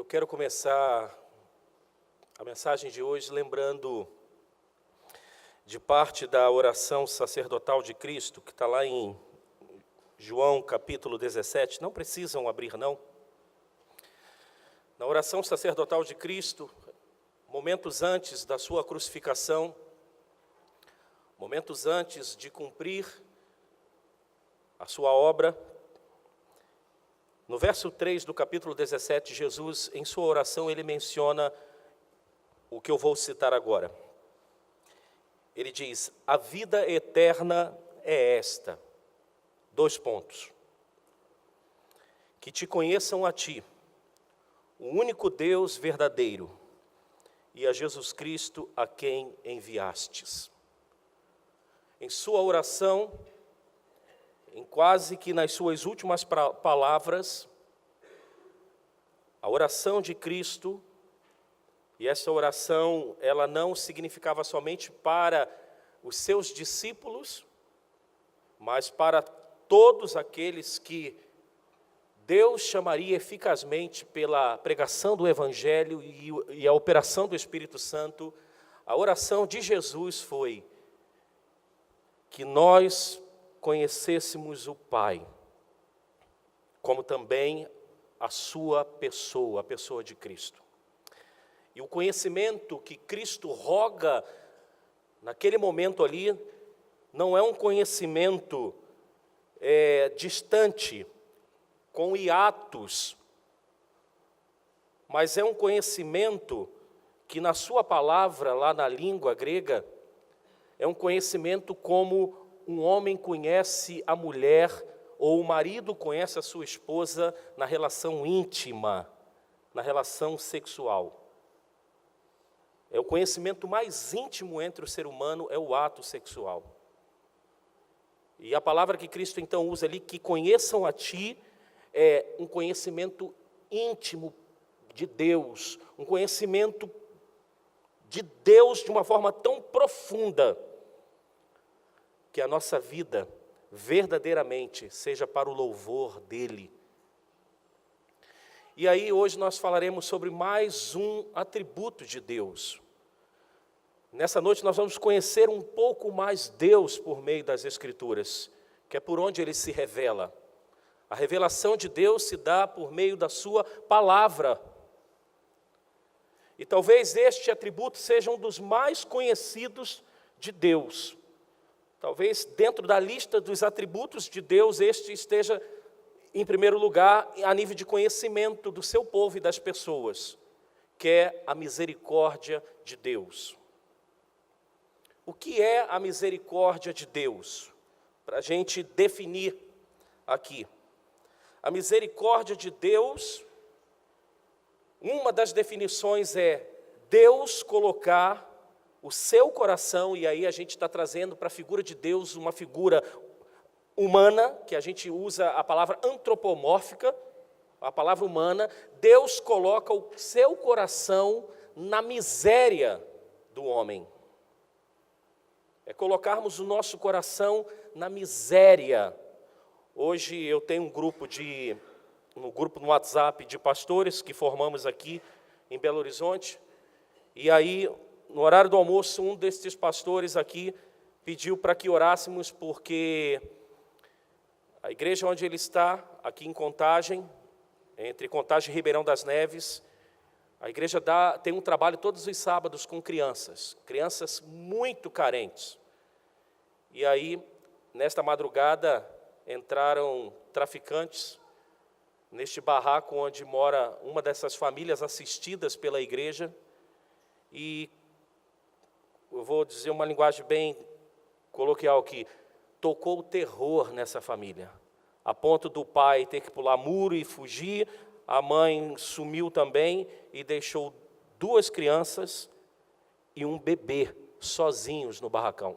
Eu quero começar a mensagem de hoje lembrando de parte da oração sacerdotal de Cristo, que está lá em João capítulo 17, não precisam abrir não. Na oração sacerdotal de Cristo, momentos antes da sua crucificação, momentos antes de cumprir a sua obra, no verso 3 do capítulo 17, Jesus, em sua oração, ele menciona o que eu vou citar agora. Ele diz: a vida eterna é esta, : que te conheçam a ti, o único Deus verdadeiro, e a Jesus Cristo a quem enviastes. Em sua oração, em quase que nas suas últimas palavras, a oração de Cristo, e essa oração, ela não significava somente para os seus discípulos, mas para todos aqueles que Deus chamaria eficazmente pela pregação do Evangelho e a operação do Espírito Santo. A oração de Jesus foi que nós conhecêssemos o Pai, como também a sua pessoa, a pessoa de Cristo. E o conhecimento que Cristo roga naquele momento ali, não é um conhecimento distante, com hiatos, mas é um conhecimento que na sua palavra, lá na língua grega, é um conhecimento como um homem conhece a mulher, ou o marido conhece a sua esposa na relação íntima, na relação sexual. É o conhecimento mais íntimo entre o ser humano, é o ato sexual. E a palavra que Cristo então usa ali, que conheçam a ti, é um conhecimento íntimo de Deus, um conhecimento de Deus de uma forma tão profunda, que a nossa vida verdadeiramente seja para o louvor dEle. E aí hoje nós falaremos sobre mais um atributo de Deus. Nessa noite nós vamos conhecer um pouco mais Deus por meio das Escrituras, que é por onde Ele se revela. A revelação de Deus se dá por meio da sua palavra. E talvez este atributo seja um dos mais conhecidos de Deus. Talvez dentro da lista dos atributos de Deus, este esteja em primeiro lugar a nível de conhecimento do seu povo e das pessoas, que é a misericórdia de Deus. O que é a misericórdia de Deus? Para a gente definir aqui. A misericórdia de Deus, uma das definições é Deus colocar o seu coração, e aí a gente está trazendo para a figura de Deus uma figura humana, que a gente usa a palavra antropomórfica, a palavra humana. Deus coloca o seu coração na miséria do homem. É colocarmos o nosso coração na miséria. Hoje eu tenho um grupo no WhatsApp de pastores que formamos aqui em Belo Horizonte, e aí, no horário do almoço, um desses pastores aqui pediu para que orássemos, porque a igreja onde ele está, aqui em Contagem, entre Contagem e Ribeirão das Neves, a igreja tem um trabalho todos os sábados com crianças muito carentes. E aí, nesta madrugada, entraram traficantes neste barraco onde mora uma dessas famílias assistidas pela igreja, e eu vou dizer uma linguagem bem coloquial aqui, tocou o terror nessa família, a ponto do pai ter que pular muro e fugir, a mãe sumiu também e deixou 2 crianças e um bebê sozinhos no barracão.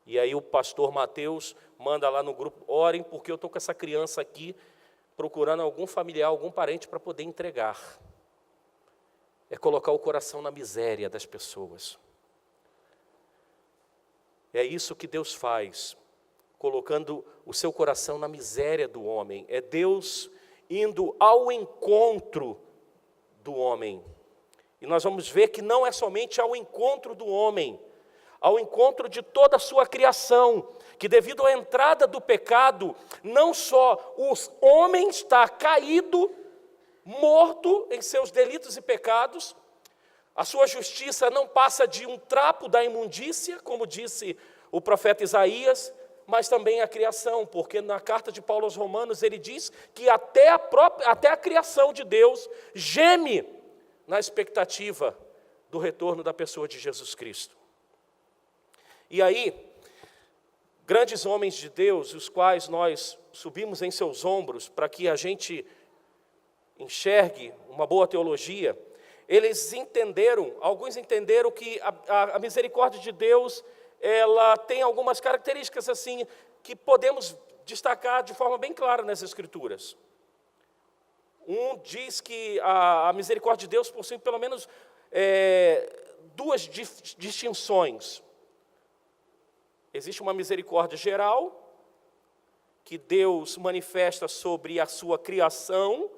E aí o pastor Mateus manda lá no grupo: orem, porque eu estou com essa criança aqui, procurando algum familiar, algum parente para poder entregar. É colocar o coração na miséria das pessoas. É isso que Deus faz, colocando o seu coração na miséria do homem. É Deus indo ao encontro do homem. E nós vamos ver que não é somente ao encontro do homem, ao encontro de toda a sua criação, que devido à entrada do pecado, não só o homem está caído, morto em seus delitos e pecados, a sua justiça não passa de um trapo da imundícia, como disse o profeta Isaías, mas também a criação, porque na carta de Paulo aos Romanos ele diz que até a criação de Deus geme na expectativa do retorno da pessoa de Jesus Cristo. E aí, grandes homens de Deus, os quais nós subimos em seus ombros para que a gente enxergue uma boa teologia, alguns entenderam que a misericórdia de Deus, ela tem algumas características assim, que podemos destacar de forma bem clara nas Escrituras. Um diz que a misericórdia de Deus possui pelo menos duas distinções. Existe uma misericórdia geral, que Deus manifesta sobre a sua criação,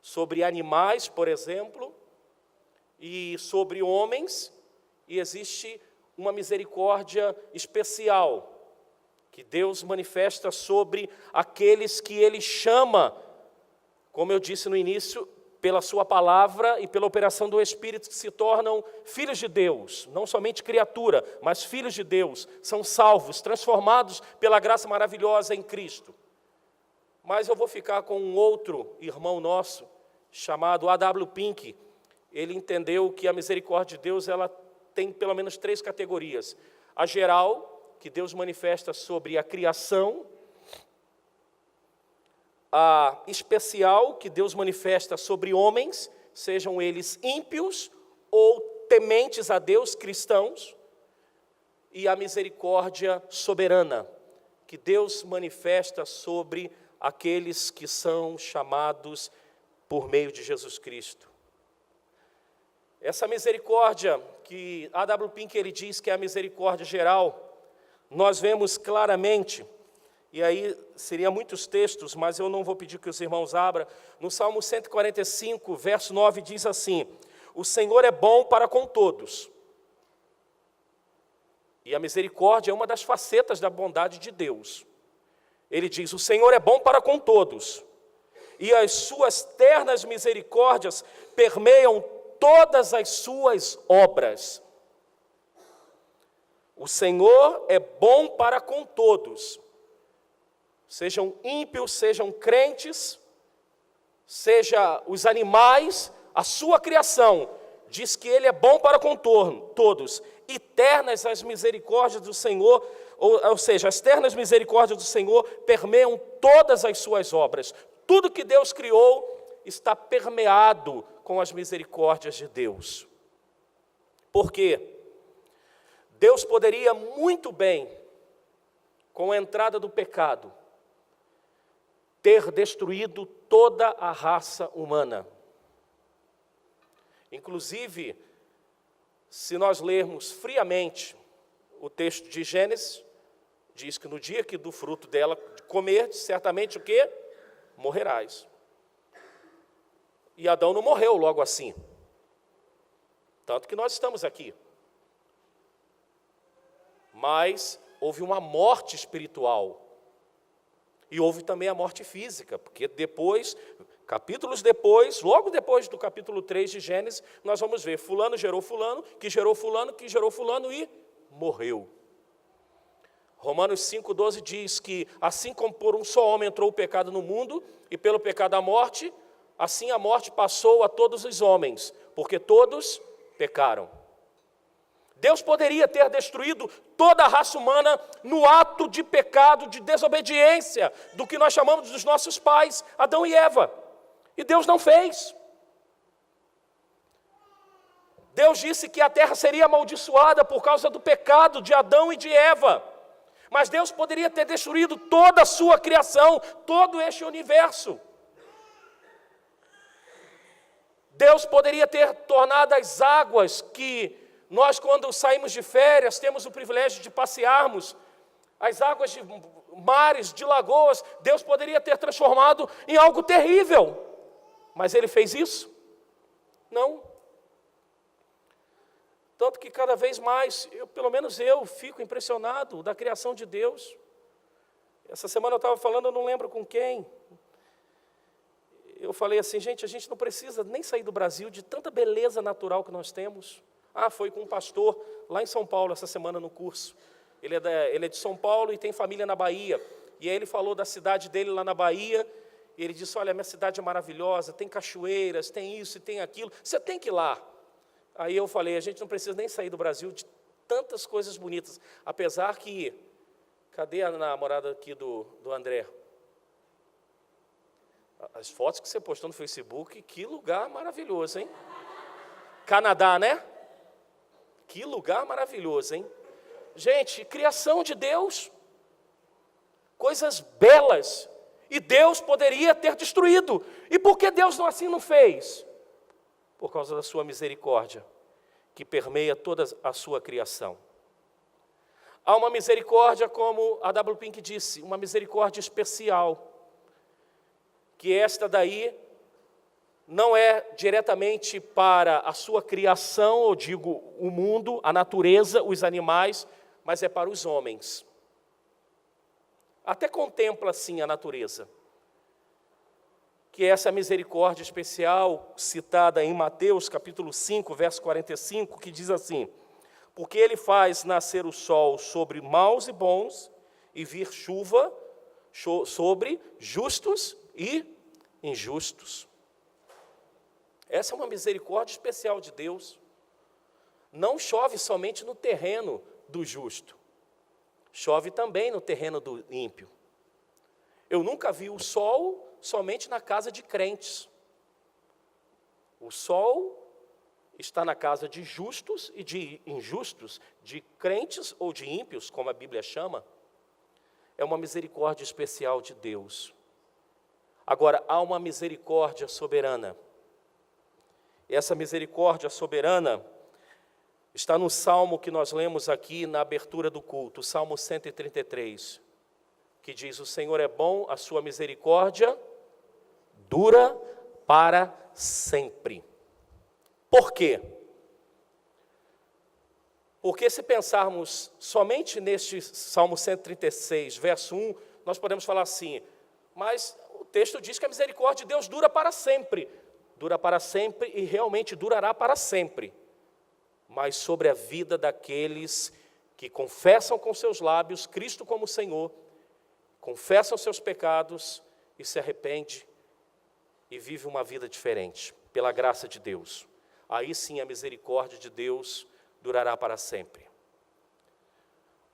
sobre animais, por exemplo, e sobre homens, e existe uma misericórdia especial, que Deus manifesta sobre aqueles que Ele chama, como eu disse no início, pela sua palavra e pela operação do Espírito, que se tornam filhos de Deus, não somente criatura, mas filhos de Deus, são salvos, transformados pela graça maravilhosa em Cristo. Mas eu vou ficar com um outro irmão nosso, chamado A.W. Pink. Ele entendeu que a misericórdia de Deus, ela tem pelo menos 3 categorias. A geral, que Deus manifesta sobre a criação. A especial, que Deus manifesta sobre homens, sejam eles ímpios ou tementes a Deus, cristãos. E a misericórdia soberana, que Deus manifesta sobre aqueles que são chamados por meio de Jesus Cristo. Essa misericórdia, que A.W. Pink ele diz que é a misericórdia geral, nós vemos claramente, e aí seriam muitos textos, mas eu não vou pedir que os irmãos abram, no Salmo 145, verso 9, diz assim: o Senhor é bom para com todos. E a misericórdia é uma das facetas da bondade de Deus. Ele diz: o Senhor é bom para com todos, e as suas ternas misericórdias permeiam todas as suas obras. O Senhor é bom para com todos, sejam ímpios, sejam crentes, seja os animais, a sua criação, diz que Ele é bom para com todos, e ternas as misericórdias do Senhor, ou seja, as ternas misericórdias do Senhor permeiam todas as suas obras. Tudo que Deus criou está permeado com as misericórdias de Deus. Por quê? Deus poderia muito bem, com a entrada do pecado, ter destruído toda a raça humana. Inclusive, se nós lermos friamente o texto de Gênesis, diz que no dia que do fruto dela comer, certamente o quê? Morrerás. E Adão não morreu logo assim. Tanto que nós estamos aqui. Mas houve uma morte espiritual. E houve também a morte física, porque depois, capítulos depois, logo depois do capítulo 3 de Gênesis, nós vamos ver, fulano gerou fulano, que gerou fulano, que gerou fulano e morreu. Romanos 5,12 diz que assim como por um só homem entrou o pecado no mundo, e pelo pecado a morte, assim a morte passou a todos os homens, porque todos pecaram. Deus poderia ter destruído toda a raça humana no ato de pecado, de desobediência, do que nós chamamos dos nossos pais, Adão e Eva. E Deus não fez. Deus disse que a terra seria amaldiçoada por causa do pecado de Adão e de Eva. Mas Deus poderia ter destruído toda a sua criação, todo este universo. Deus poderia ter tornado as águas que nós, quando saímos de férias, temos o privilégio de passearmos, as águas de mares, de lagoas, Deus poderia ter transformado em algo terrível. Mas Ele fez isso? Não. Tanto que cada vez mais, pelo menos eu, fico impressionado da criação de Deus. Essa semana eu estava falando, eu não lembro com quem. Eu falei assim, gente, a gente não precisa nem sair do Brasil de tanta beleza natural que nós temos. Foi com um pastor lá em São Paulo essa semana no curso. Ele é de São Paulo e tem família na Bahia. E aí ele falou da cidade dele lá na Bahia. E ele disse, olha, minha cidade é maravilhosa, tem cachoeiras, tem isso e tem aquilo. Você tem que ir lá. Aí eu falei, a gente não precisa nem sair do Brasil de tantas coisas bonitas. Apesar que, cadê a namorada aqui do André? As fotos que você postou no Facebook, que lugar maravilhoso, hein? Canadá, né? Que lugar maravilhoso, hein? Gente, criação de Deus, coisas belas, e Deus poderia ter destruído. E por que Deus assim não fez? Por causa da sua misericórdia, que permeia toda a sua criação. Há uma misericórdia, como a W. Pink disse, uma misericórdia especial, que esta daí não é diretamente para a sua criação, eu digo o mundo, a natureza, os animais, mas é para os homens. Até contempla assim a natureza. Que é essa misericórdia especial citada em Mateus capítulo 5, verso 45, que diz assim, porque ele faz nascer o sol sobre maus e bons, e vir chuva sobre justos e injustos. Essa é uma misericórdia especial de Deus. Não chove somente no terreno do justo, chove também no terreno do ímpio. Eu nunca vi o sol somente na casa de crentes. O sol está na casa de justos e de injustos, de crentes ou de ímpios, como a Bíblia chama. É uma misericórdia especial de Deus. Agora, há uma misericórdia soberana. Essa misericórdia soberana está no salmo que nós lemos aqui na abertura do culto, Salmo 133, que diz, o Senhor é bom, a sua misericórdia dura para sempre. Por quê? Porque se pensarmos somente neste Salmo 136, verso 1, nós podemos falar assim, mas o texto diz que a misericórdia de Deus dura para sempre. Dura para sempre e realmente durará para sempre. Mas sobre a vida daqueles que confessam com seus lábios Cristo como Senhor, confessam seus pecados e se arrepende e vive uma vida diferente, pela graça de Deus. Aí sim a misericórdia de Deus durará para sempre.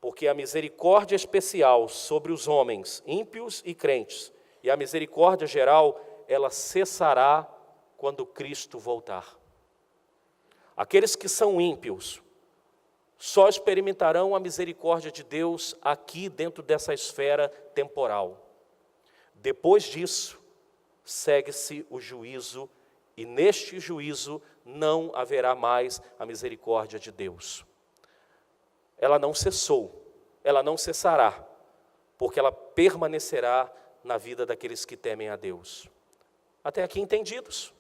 Porque a misericórdia especial sobre os homens, ímpios e crentes, e a misericórdia geral, ela cessará quando Cristo voltar. Aqueles que são ímpios só experimentarão a misericórdia de Deus aqui dentro dessa esfera temporal. Depois disso, segue-se o juízo, e neste juízo não haverá mais a misericórdia de Deus. Ela não cessou, ela não cessará, porque ela permanecerá na vida daqueles que temem a Deus. Até aqui entendidos?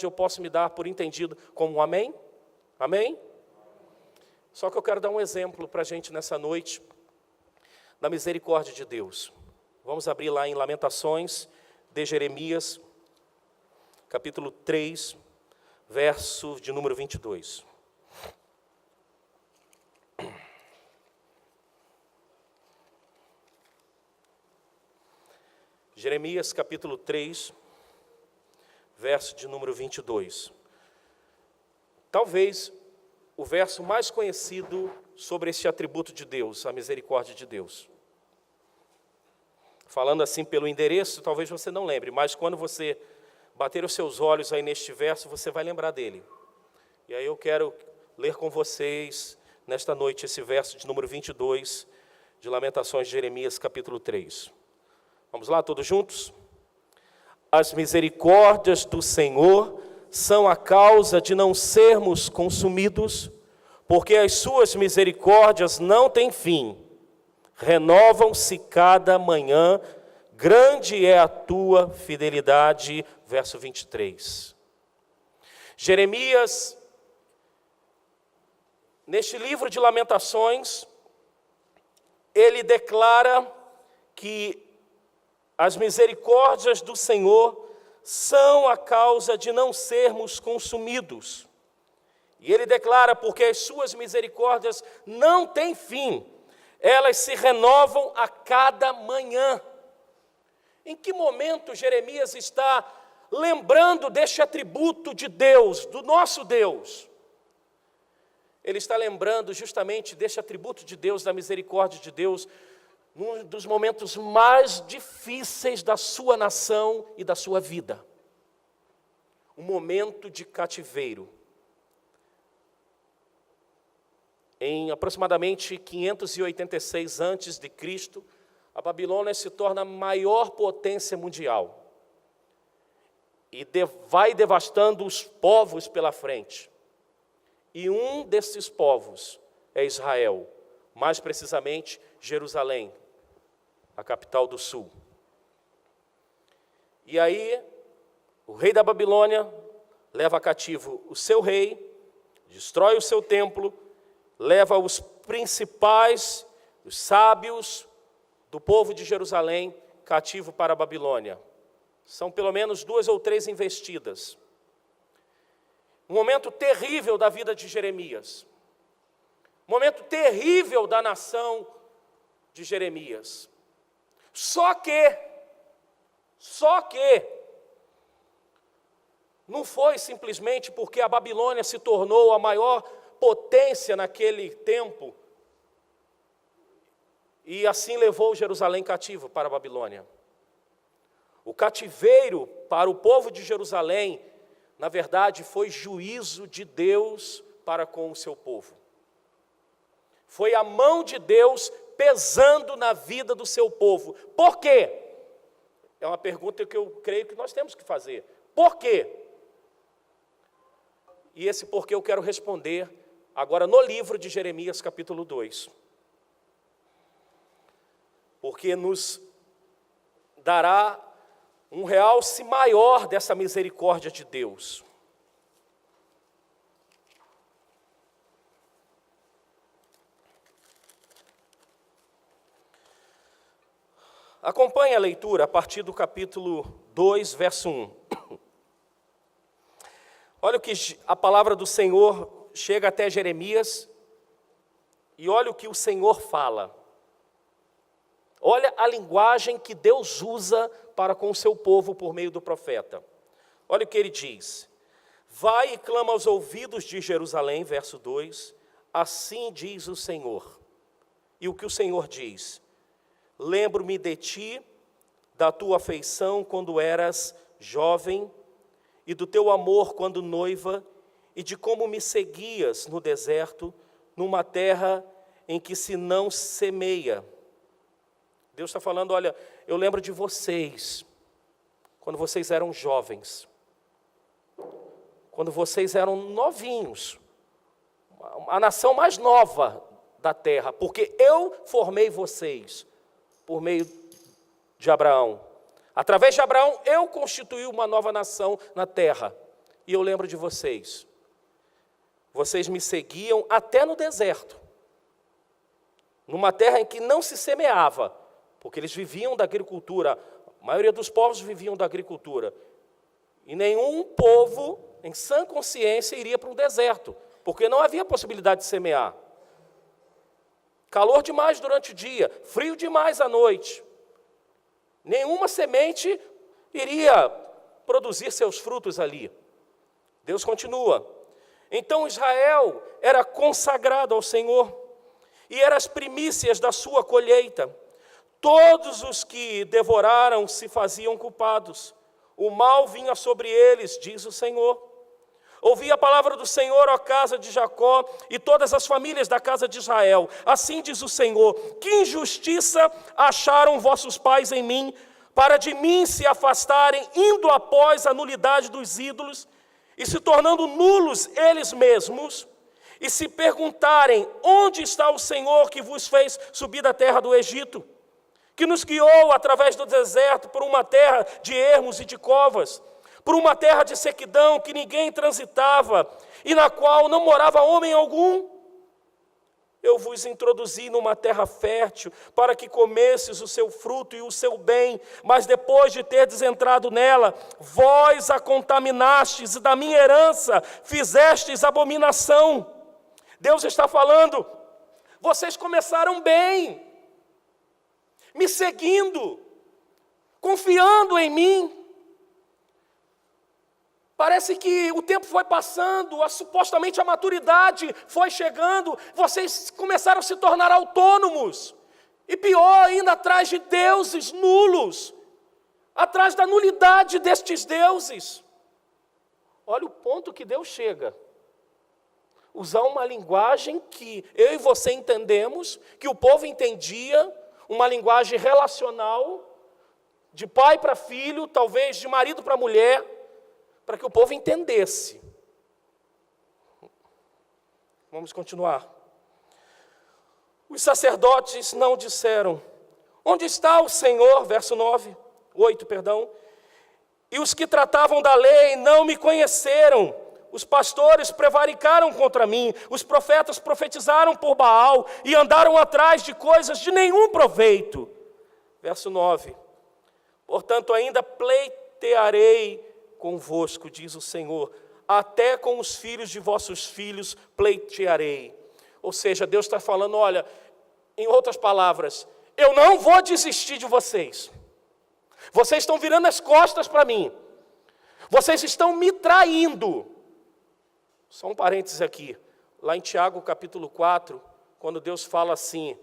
Eu posso me dar por entendido como um amém? Amém? Só que eu quero dar um exemplo para a gente nessa noite, da misericórdia de Deus. Vamos abrir lá em Lamentações de Jeremias, capítulo 3, verso de número 22. Jeremias, capítulo 3, verso de número 22. Talvez o verso mais conhecido sobre este atributo de Deus, a misericórdia de Deus. Falando assim pelo endereço, talvez você não lembre, mas quando você bater os seus olhos aí neste verso, você vai lembrar dele. E aí eu quero ler com vocês, nesta noite, esse verso de número 22, de Lamentações de Jeremias, capítulo 3. Vamos lá, todos juntos? As misericórdias do Senhor são a causa de não sermos consumidos, porque as suas misericórdias não têm fim, renovam-se cada manhã, grande é a tua fidelidade. Verso 23. Jeremias, neste livro de Lamentações, ele declara que as misericórdias do Senhor são a causa de não sermos consumidos. E ele declara, porque as suas misericórdias não têm fim, elas se renovam a cada manhã. Em que momento Jeremias está lembrando deste atributo de Deus, do nosso Deus? Ele está lembrando justamente deste atributo de Deus, da misericórdia de Deus, num dos momentos mais difíceis da sua nação e da sua vida. Um momento de cativeiro. Em aproximadamente 586 a.C., a Babilônia se torna a maior potência mundial e vai devastando os povos pela frente. E um desses povos é Israel, mais precisamente Jerusalém, a capital do sul. E aí, o rei da Babilônia leva cativo o seu rei, destrói o seu templo, leva os principais, os sábios do povo de Jerusalém cativo para a Babilônia. São pelo menos 2 ou 3 investidas. Um momento terrível da vida de Jeremias. Um momento terrível da nação de Jeremias. Só que, não foi simplesmente porque a Babilônia se tornou a maior potência naquele tempo, e assim levou Jerusalém cativo para a Babilônia. O cativeiro para o povo de Jerusalém, na verdade, foi juízo de Deus para com o seu povo. Foi a mão de Deus pesando na vida do seu povo. Por quê? É uma pergunta que eu creio que nós temos que fazer. Por quê? E esse porquê eu quero responder agora no livro de Jeremias, capítulo 2. Porque nos dará um realce maior dessa misericórdia de Deus. Acompanhe a leitura a partir do capítulo 2, verso 1. Olha o que a palavra do Senhor chega até Jeremias, e olha o que o Senhor fala. Olha a linguagem que Deus usa para com o seu povo por meio do profeta. Olha o que ele diz. Vai e clama aos ouvidos de Jerusalém, verso 2, assim diz o Senhor. E o que o Senhor diz? Lembro-me de ti, da tua afeição quando eras jovem, e do teu amor quando noiva, e de como me seguias no deserto, numa terra em que se não semeia. Deus está falando, olha, eu lembro de vocês, quando vocês eram jovens, quando vocês eram novinhos, a nação mais nova da terra, porque eu formei vocês por meio de Abraão. Através de Abraão, eu constituí uma nova nação na terra. E eu lembro de vocês. Vocês me seguiam até no deserto, numa terra em que não se semeava, porque eles viviam da agricultura. A maioria dos povos viviam da agricultura. E nenhum povo, em sã consciência, iria para um deserto, porque não havia possibilidade de semear. Calor demais durante o dia, frio demais à noite. Nenhuma semente iria produzir seus frutos ali. Deus continua. Então Israel era consagrado ao Senhor, e eram as primícias da sua colheita. Todos os que devoraram se faziam culpados. O mal vinha sobre eles, diz o Senhor. Ouvi a palavra do Senhor, ó casa de Jacó, e todas as famílias da casa de Israel. Assim diz o Senhor, que injustiça acharam vossos pais em mim, para de mim se afastarem, indo após a nulidade dos ídolos, e se tornando nulos eles mesmos, e se perguntarem, onde está o Senhor que vos fez subir da terra do Egito, que nos guiou através do deserto por uma terra de ermos e de covas, por uma terra de sequidão que ninguém transitava, e na qual não morava homem algum. Eu vos introduzi numa terra fértil, para que comesses o seu fruto e o seu bem, mas depois de terdes entrado nela, vós a contaminastes, e da minha herança fizestes abominação. Deus está falando, vocês começaram bem, me seguindo, confiando em mim. Parece que o tempo foi passando, supostamente a maturidade foi chegando, vocês começaram a se tornar autônomos, e pior ainda, atrás de deuses nulos, atrás da nulidade destes deuses. Olha o ponto que Deus chega. Usar uma linguagem que eu e você entendemos, que o povo entendia, uma linguagem relacional, de pai para filho, talvez de marido para mulher, para que o povo entendesse. Vamos continuar. Os sacerdotes não disseram, onde está o Senhor? Verso 8, perdão. E os que tratavam da lei não me conheceram. Os pastores prevaricaram contra mim, os profetas profetizaram por Baal e andaram atrás de coisas de nenhum proveito. Verso 9. Portanto, ainda pleitearei convosco, diz o Senhor, até com os filhos de vossos filhos pleitearei. Ou seja, Deus está falando, olha, em outras palavras, eu não vou desistir de vocês. Vocês estão virando as costas para mim. Vocês estão me traindo. Só um parênteses aqui. Lá em Tiago capítulo 4, quando Deus fala assim,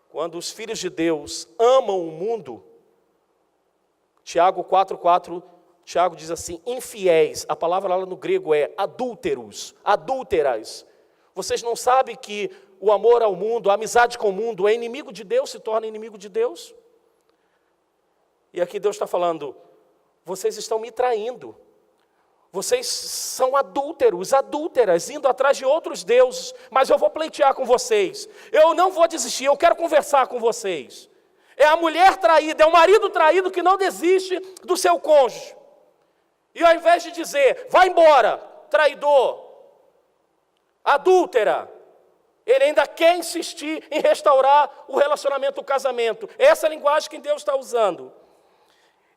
quando os filhos de Deus amam o mundo, Tiago 4:4, Tiago diz assim, infiéis, a palavra lá no grego é adúlteros, adúlteras. Vocês não sabem que o amor ao mundo, a amizade com o mundo é inimigo de Deus, se torna inimigo de Deus? E aqui Deus está falando, vocês estão me traindo. Vocês são adúlteros, adúlteras, indo atrás de outros deuses, mas eu vou pleitear com vocês. Eu não vou desistir, eu quero conversar com vocês. É a mulher traída, é o marido traído que não desiste do seu cônjuge. E ao invés de dizer, vai embora, traidor, adúltera, ele ainda quer insistir em restaurar o relacionamento, o casamento. Essa é a linguagem que Deus está usando.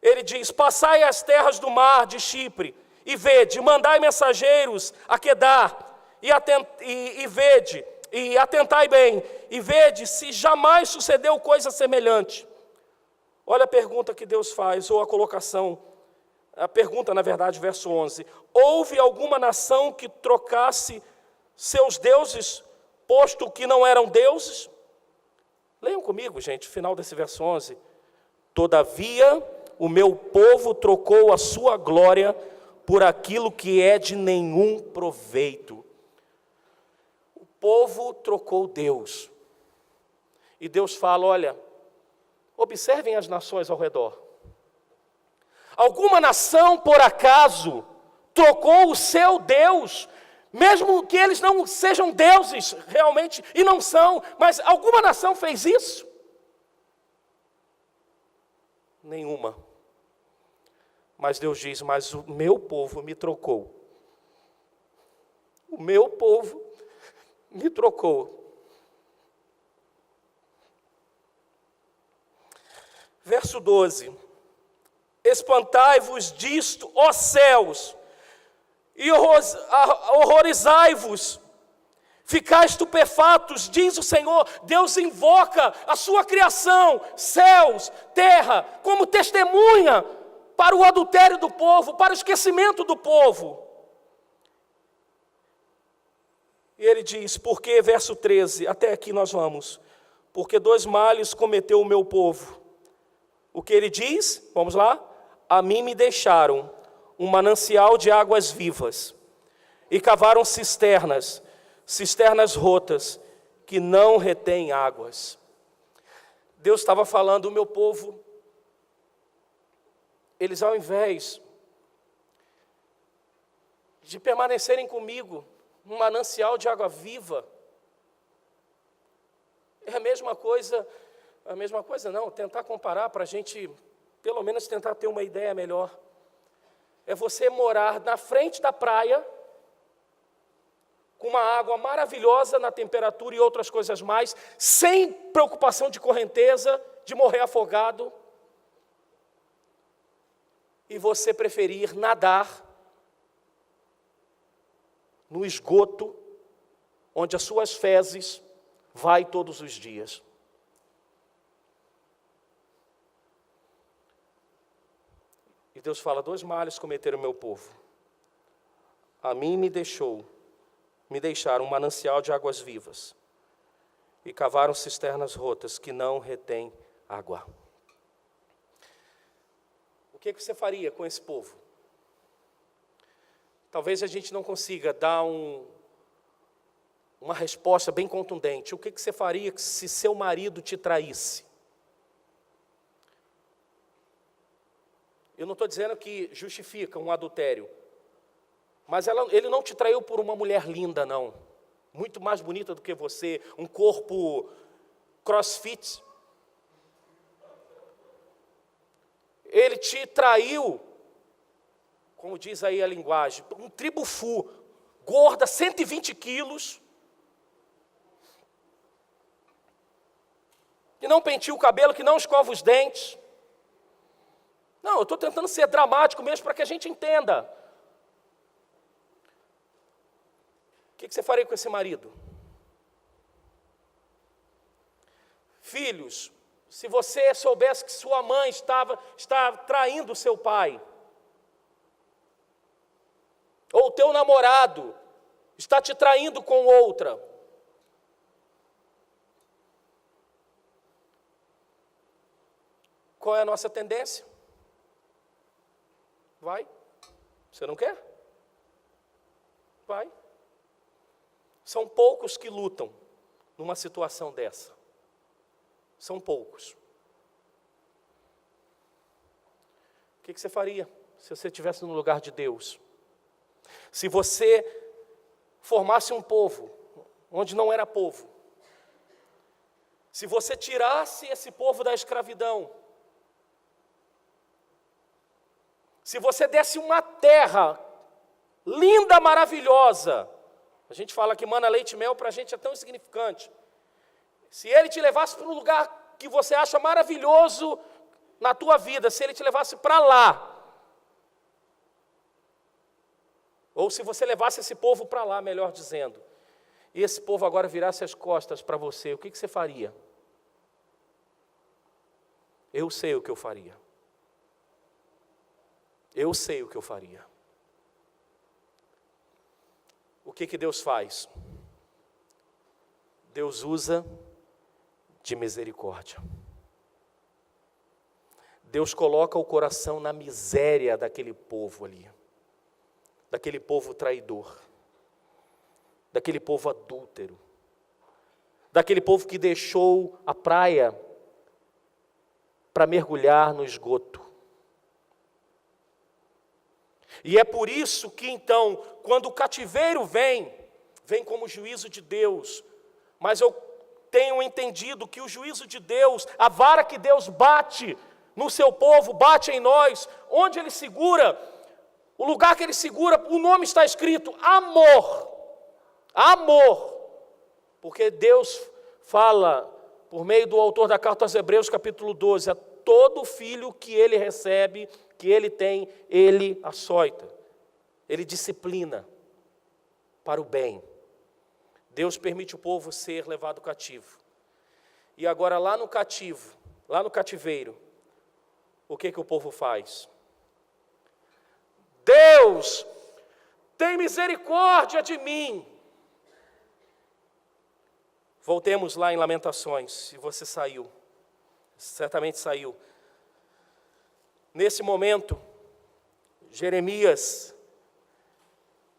Ele diz, passai as terras do mar de Chipre, e vede, mandai mensageiros a Quedar, e vede, e atentai bem, e vede se jamais sucedeu coisa semelhante. Olha a pergunta que Deus faz, ou a colocação, a pergunta, na verdade, verso 11. Houve alguma nação que trocasse seus deuses, posto que não eram deuses? Leiam comigo, gente, o final desse verso 11. Todavia, o meu povo trocou a sua glória por aquilo que é de nenhum proveito. O povo trocou Deus. E Deus fala, olha, observem as nações ao redor. Alguma nação, por acaso, trocou o seu Deus, mesmo que eles não sejam deuses realmente, e não são, mas alguma nação fez isso? Nenhuma. Mas Deus diz, mas o meu povo me trocou. O meu povo me trocou. Verso 12. Espantai-vos disto, ó céus, e horrorizai-vos, ficai estupefatos, diz o Senhor. Deus invoca a sua criação, céus, terra, como testemunha para o adultério do povo, para o esquecimento do povo. E ele diz, porque, verso 13, até aqui nós vamos, porque 2 males cometeu o meu povo. O que ele diz? Vamos lá. A mim me deixaram um manancial de águas vivas, e cavaram cisternas rotas, que não retêm águas. Deus estava falando, o meu povo, eles ao invés de permanecerem comigo, um manancial de água viva, é a mesma coisa não, tentar comparar para a gente, pelo menos tentar ter uma ideia melhor. é você morar na frente da praia, com uma água maravilhosa na temperatura e outras coisas mais, sem preocupação de correnteza, de morrer afogado, e você preferir nadar no esgoto, onde as suas fezes vai todos os dias. E Deus fala: 2 males cometeram o meu povo. A mim me deixaram um manancial de águas vivas, e cavaram cisternas rotas que não retêm água. O que você faria com esse povo? Talvez a gente não consiga dar uma resposta bem contundente. O que você faria se seu marido te traísse? Eu não estou dizendo que justifica um adultério, mas ele não te traiu por uma mulher linda, não. Muito mais bonita do que você, um corpo crossfit. Ele te traiu, como diz aí a linguagem, um tribufu, gorda, 120 quilos, que não penteia o cabelo, que não escova os dentes. Não, eu estou tentando ser dramático mesmo para que a gente entenda. O que você faria com esse marido? Filhos, se você soubesse que sua mãe está traindo o seu pai, ou o teu namorado está te traindo com outra, qual é a nossa tendência? Vai. Você não quer? Vai. São poucos que lutam numa situação dessa. São poucos. O que você faria se você estivesse no lugar de Deus? Se você formasse um povo onde não era povo, se você tirasse esse povo da escravidão, se você desse uma terra linda, maravilhosa, a gente fala que mana, leite e mel para a gente é tão insignificante. Se ele te levasse para um lugar que você acha maravilhoso na tua vida, se ele te levasse para lá, ou se você levasse esse povo para lá, melhor dizendo, e esse povo agora virasse as costas para você, o que você faria? Eu sei o que eu faria. Eu sei o que eu faria. O que Deus faz? Deus usa de misericórdia. Deus coloca o coração na miséria daquele povo ali, daquele povo traidor, daquele povo adúltero, daquele povo que deixou a praia para mergulhar no esgoto. E é por isso que então, quando o cativeiro vem como juízo de Deus, mas eu tenho entendido que o juízo de Deus, a vara que Deus bate no seu povo, bate em nós, onde Ele segura, o lugar que Ele segura, o nome está escrito, amor, amor, porque Deus fala, por meio do autor da carta aos Hebreus, capítulo 12, a todo filho que Ele recebe, que Ele tem, Ele açoita, Ele disciplina para o bem. Deus permite o povo ser levado cativo. E agora lá no cativeiro, o que o povo faz? Deus, tem misericórdia de mim. Voltemos lá em Lamentações, se você saiu, certamente saiu. Nesse momento, Jeremias,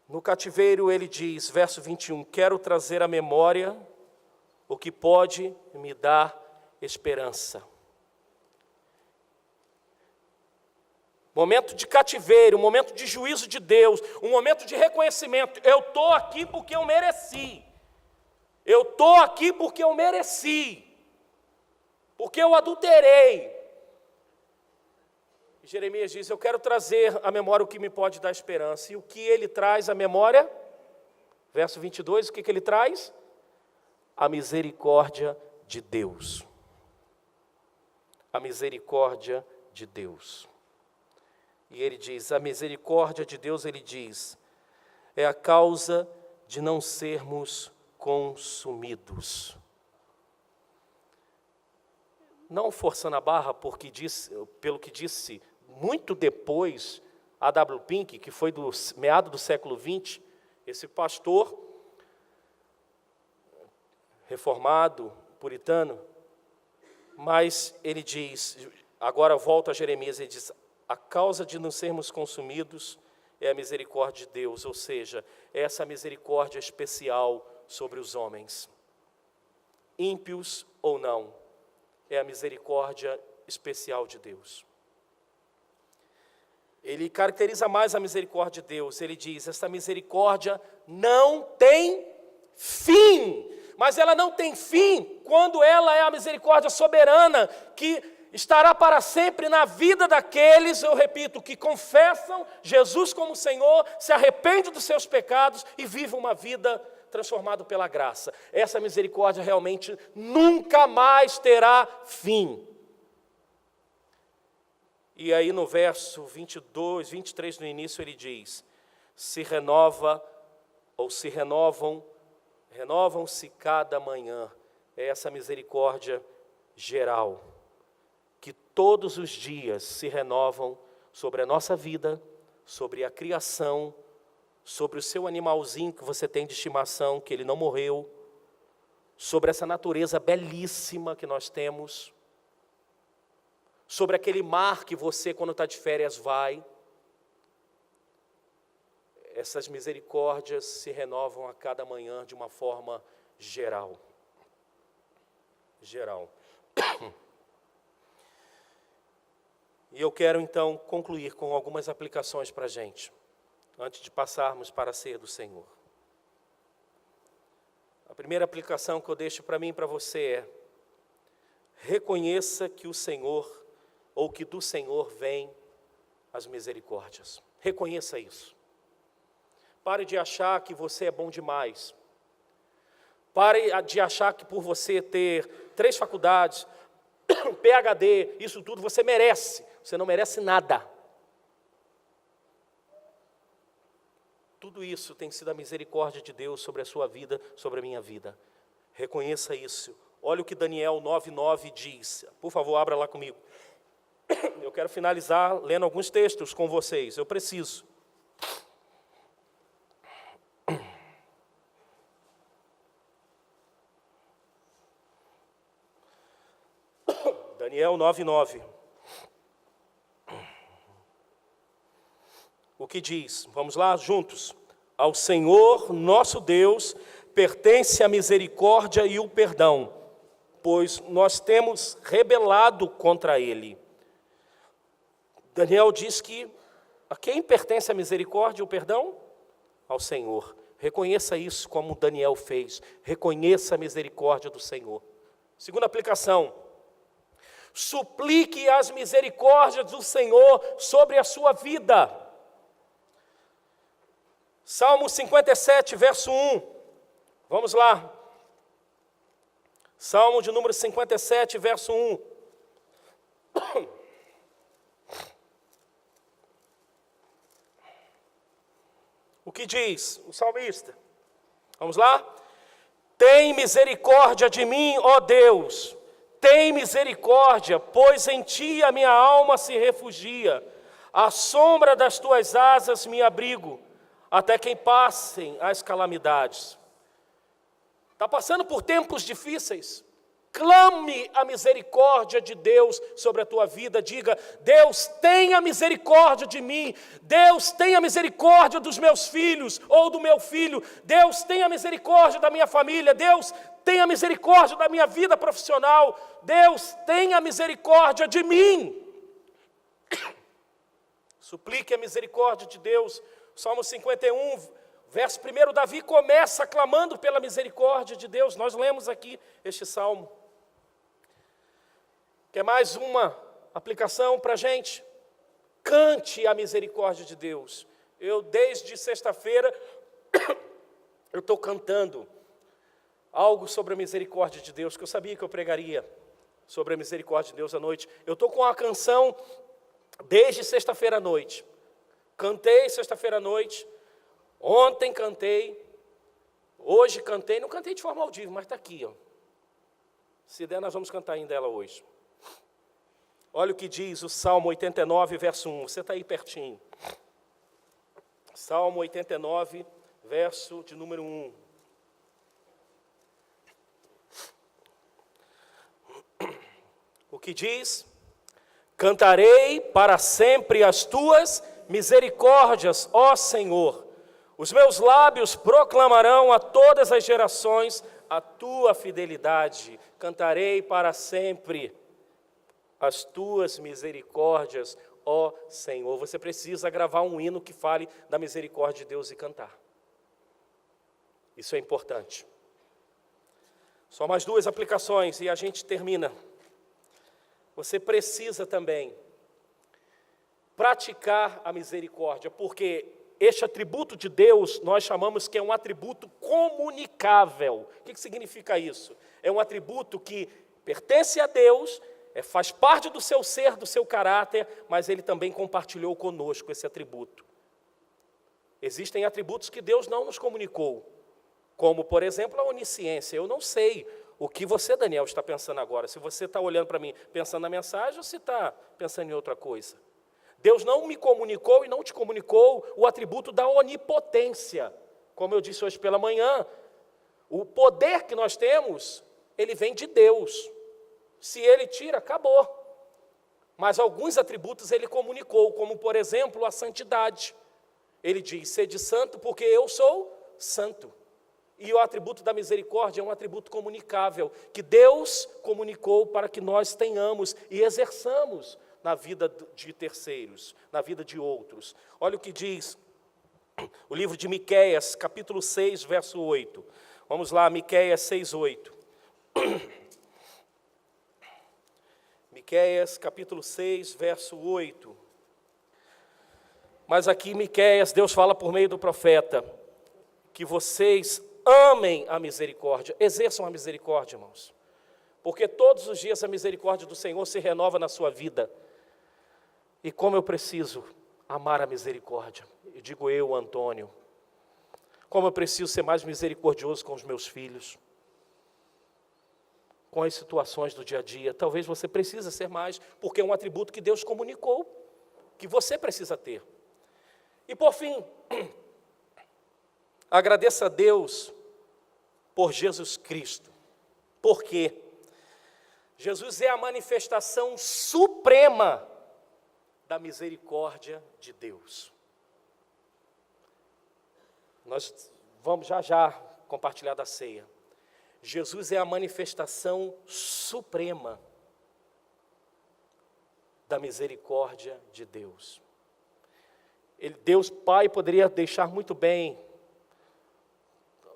no cativeiro, ele diz, verso 21, quero trazer à memória o que pode me dar esperança. Momento de cativeiro, momento de juízo de Deus, um momento de reconhecimento. Eu estou aqui porque eu mereci. Eu estou aqui porque eu mereci. Porque eu adulterei. Jeremias diz, eu quero trazer à memória o que me pode dar esperança. E o que ele traz à memória? Verso 22, o que ele traz? A misericórdia de Deus. A misericórdia de Deus. E ele diz, a misericórdia de Deus, ele diz, é a causa de não sermos consumidos. Não forçando a barra, pelo que disse muito depois a W. Pink, que foi do meado do século XX, esse pastor reformado, puritano, mas ele diz, agora volta a Jeremias, ele diz, a causa de não sermos consumidos é a misericórdia de Deus, ou seja, essa misericórdia especial sobre os homens, ímpios ou não, é a misericórdia especial de Deus. Ele caracteriza mais a misericórdia de Deus, ele diz, essa misericórdia não tem fim, mas ela não tem fim quando ela é a misericórdia soberana, que estará para sempre na vida daqueles, eu repito, que confessam Jesus como Senhor, se arrependem dos seus pecados e vivem uma vida transformada pela graça. Essa misericórdia realmente nunca mais terá fim. E aí no verso 22, 23 no início ele diz, renovam-se cada manhã. É essa misericórdia geral, que todos os dias se renovam sobre a nossa vida, sobre a criação, sobre o seu animalzinho que você tem de estimação, que ele não morreu, sobre essa natureza belíssima que nós temos, sobre aquele mar que você, quando está de férias, vai. Essas misericórdias se renovam a cada manhã de uma forma geral. E eu quero então concluir com algumas aplicações para a gente, antes de passarmos para a ceia do Senhor. A primeira aplicação que eu deixo para mim e para você é: reconheça que o Senhor, ou que do Senhor vem as misericórdias. Reconheça isso. Pare de achar que você é bom demais. Pare de achar que por você ter 3 faculdades, PhD, isso tudo, você merece. Você não merece nada. Tudo isso tem sido a misericórdia de Deus sobre a sua vida, sobre a minha vida. Reconheça isso. Olha o que Daniel 9:9 diz. Por favor, abra lá comigo. Eu quero finalizar lendo alguns textos com vocês. Eu preciso. Daniel 9:9. O que diz? Vamos lá juntos. Ao Senhor nosso Deus pertence a misericórdia e o perdão, pois nós temos rebelado contra Ele. Daniel diz que a quem pertence a misericórdia e o perdão? Ao Senhor. Reconheça isso como Daniel fez. Reconheça a misericórdia do Senhor. Segunda aplicação. Suplique as misericórdias do Senhor sobre a sua vida. Salmo 57, verso 1. Vamos lá. Salmo de número 57, verso 1. O que diz o salmista? Vamos lá? Tem misericórdia de mim, ó Deus. Tem misericórdia, pois em ti a minha alma se refugia. À sombra das tuas asas me abrigo, até que passem as calamidades. Está passando por tempos difíceis? Clame a misericórdia de Deus sobre a tua vida. Diga: Deus, tenha misericórdia de mim. Deus, tenha misericórdia dos meus filhos ou do meu filho. Deus, tenha misericórdia da minha família. Deus, tenha misericórdia da minha vida profissional. Deus, tenha misericórdia de mim. Suplique a misericórdia de Deus. Salmo 51, verso 1, Davi começa clamando pela misericórdia de Deus. Nós lemos aqui este salmo. Quer mais uma aplicação para a gente? cante a misericórdia de Deus. Eu, desde sexta-feira, eu estou cantando algo sobre a misericórdia de Deus, que eu sabia que eu pregaria sobre a misericórdia de Deus à noite. Eu estou com a canção desde sexta-feira à noite. Cantei sexta-feira à noite, ontem cantei, hoje cantei, não cantei de forma audível, mas está aqui, ó. Se der, nós vamos cantar ainda ela hoje. Olha o que diz o Salmo 89, verso 1. Você está aí pertinho. Salmo 89, verso de número 1. O que diz? Cantarei para sempre as tuas misericórdias, ó Senhor. Os meus lábios proclamarão a todas as gerações a tua fidelidade. Cantarei para sempre as tuas misericórdias, ó Senhor. Você precisa gravar um hino que fale da misericórdia de Deus e cantar. Isso é importante. Só mais duas aplicações e a gente termina. Você precisa também praticar a misericórdia, porque este atributo de Deus nós chamamos que é um atributo comunicável. O que significa isso? É um atributo que pertence a Deus, faz parte do seu ser, do seu caráter, mas Ele também compartilhou conosco esse atributo. Existem atributos que Deus não nos comunicou, como, por exemplo, a onisciência. Eu não sei o que você, Daniel, está pensando agora. Se você está olhando para mim pensando na mensagem ou se está pensando em outra coisa. Deus não me comunicou e não te comunicou o atributo da onipotência. Como eu disse hoje pela manhã, o poder que nós temos, ele vem de Deus. Se Ele tira, acabou. Mas alguns atributos Ele comunicou, como, por exemplo, a santidade. Ele diz, sede santo porque eu sou santo. E o atributo da misericórdia é um atributo comunicável, que Deus comunicou para que nós tenhamos e exerçamos na vida de terceiros, na vida de outros. Olha o que diz o livro de Miqueias, capítulo 6, verso 8. Vamos lá, Miqueias 6, 8. Miqueias, capítulo 6, verso 8. Mas aqui, Miqueias, Deus fala por meio do profeta, que vocês amem a misericórdia, exerçam a misericórdia, irmãos. Porque todos os dias a misericórdia do Senhor se renova na sua vida. E como eu preciso amar a misericórdia, e digo eu, Antônio, como eu preciso ser mais misericordioso com os meus filhos, com as situações do dia a dia. Talvez você precise ser mais, porque é um atributo que Deus comunicou, que você precisa ter. E por fim, agradeça a Deus por Jesus Cristo. Por quê? Jesus é a manifestação suprema da misericórdia de Deus. Nós vamos já compartilhar da ceia. Jesus é a manifestação suprema da misericórdia de Deus. Deus Pai poderia deixar muito bem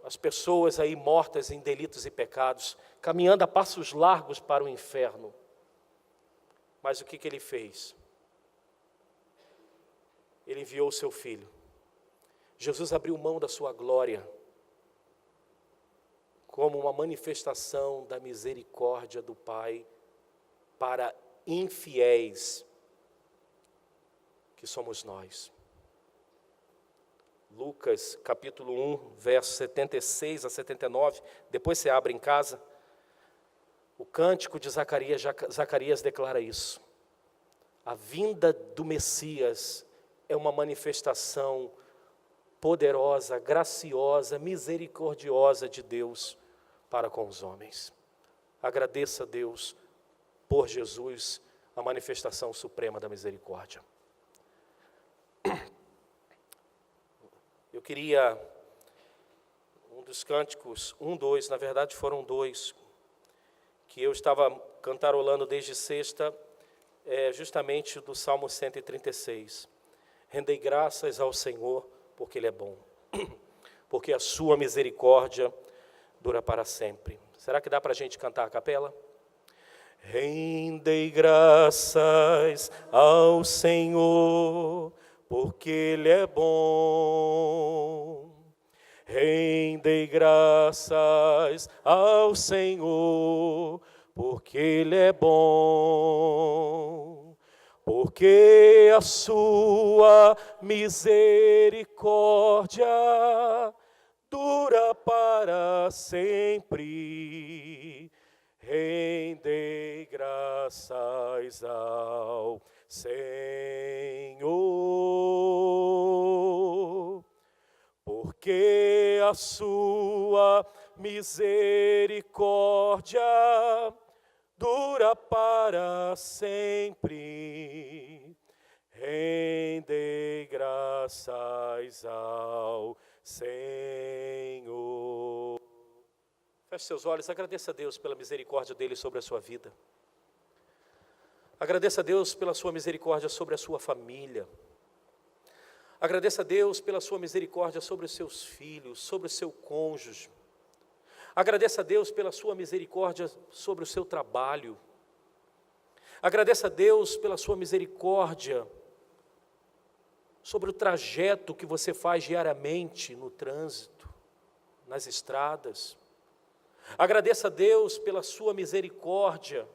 as pessoas aí mortas em delitos e pecados, caminhando a passos largos para o inferno. Mas o que Ele fez? Ele enviou o seu Filho. Jesus abriu mão da sua glória, como uma manifestação da misericórdia do Pai para infiéis que somos nós. Lucas capítulo 1, versos 76 a 79, depois você abre em casa, o cântico de Zacarias declara isso. A vinda do Messias é uma manifestação poderosa, graciosa, misericordiosa de Deus para com os homens. Agradeça a Deus por Jesus, a manifestação suprema da misericórdia. Eu queria, um dos cânticos, na verdade foram dois, que eu estava cantarolando desde sexta, justamente do Salmo 136. Rendei graças ao Senhor, porque Ele é bom, porque a sua misericórdia dura para sempre. Será que dá para a gente cantar a capela? Rendei graças ao Senhor, porque Ele é bom. Rendei graças ao Senhor, porque Ele é bom. Porque a sua misericórdia dura para sempre. Rendei graças ao Senhor, porque a sua misericórdia dura para sempre. Rendei graças ao Senhor. Feche seus olhos, agradeça a Deus pela misericórdia dele sobre a sua vida. Agradeça a Deus pela sua misericórdia sobre a sua família. Agradeça a Deus pela sua misericórdia sobre os seus filhos, sobre o seu cônjuge. Agradeça a Deus pela sua misericórdia sobre o seu trabalho. Agradeça a Deus pela sua misericórdia sobre o trajeto que você faz diariamente no trânsito, nas estradas. Agradeça a Deus pela sua misericórdia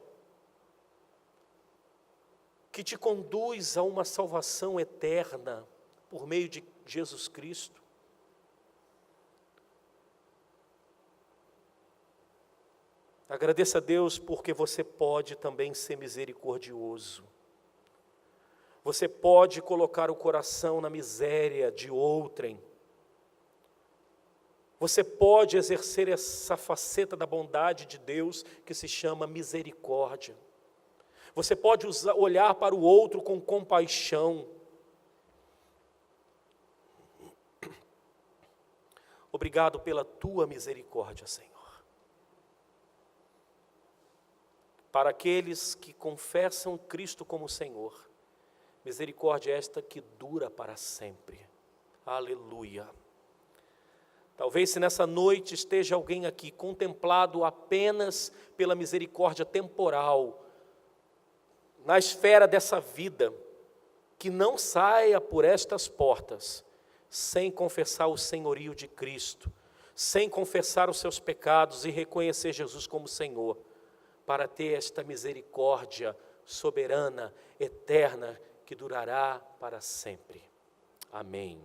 que te conduz a uma salvação eterna por meio de Jesus Cristo. Agradeça a Deus porque você pode também ser misericordioso. Você pode colocar o coração na miséria de outrem. Você pode exercer essa faceta da bondade de Deus que se chama misericórdia. Você pode olhar para o outro com compaixão. Obrigado pela tua misericórdia, Senhor. Para aqueles que confessam Cristo como Senhor, misericórdia esta que dura para sempre. Aleluia. Talvez se nessa noite esteja alguém aqui contemplado apenas pela misericórdia temporal, na esfera dessa vida, que não saia por estas portas, sem confessar o senhorio de Cristo, sem confessar os seus pecados e reconhecer Jesus como Senhor, para ter esta misericórdia soberana, eterna, que durará para sempre. Amém.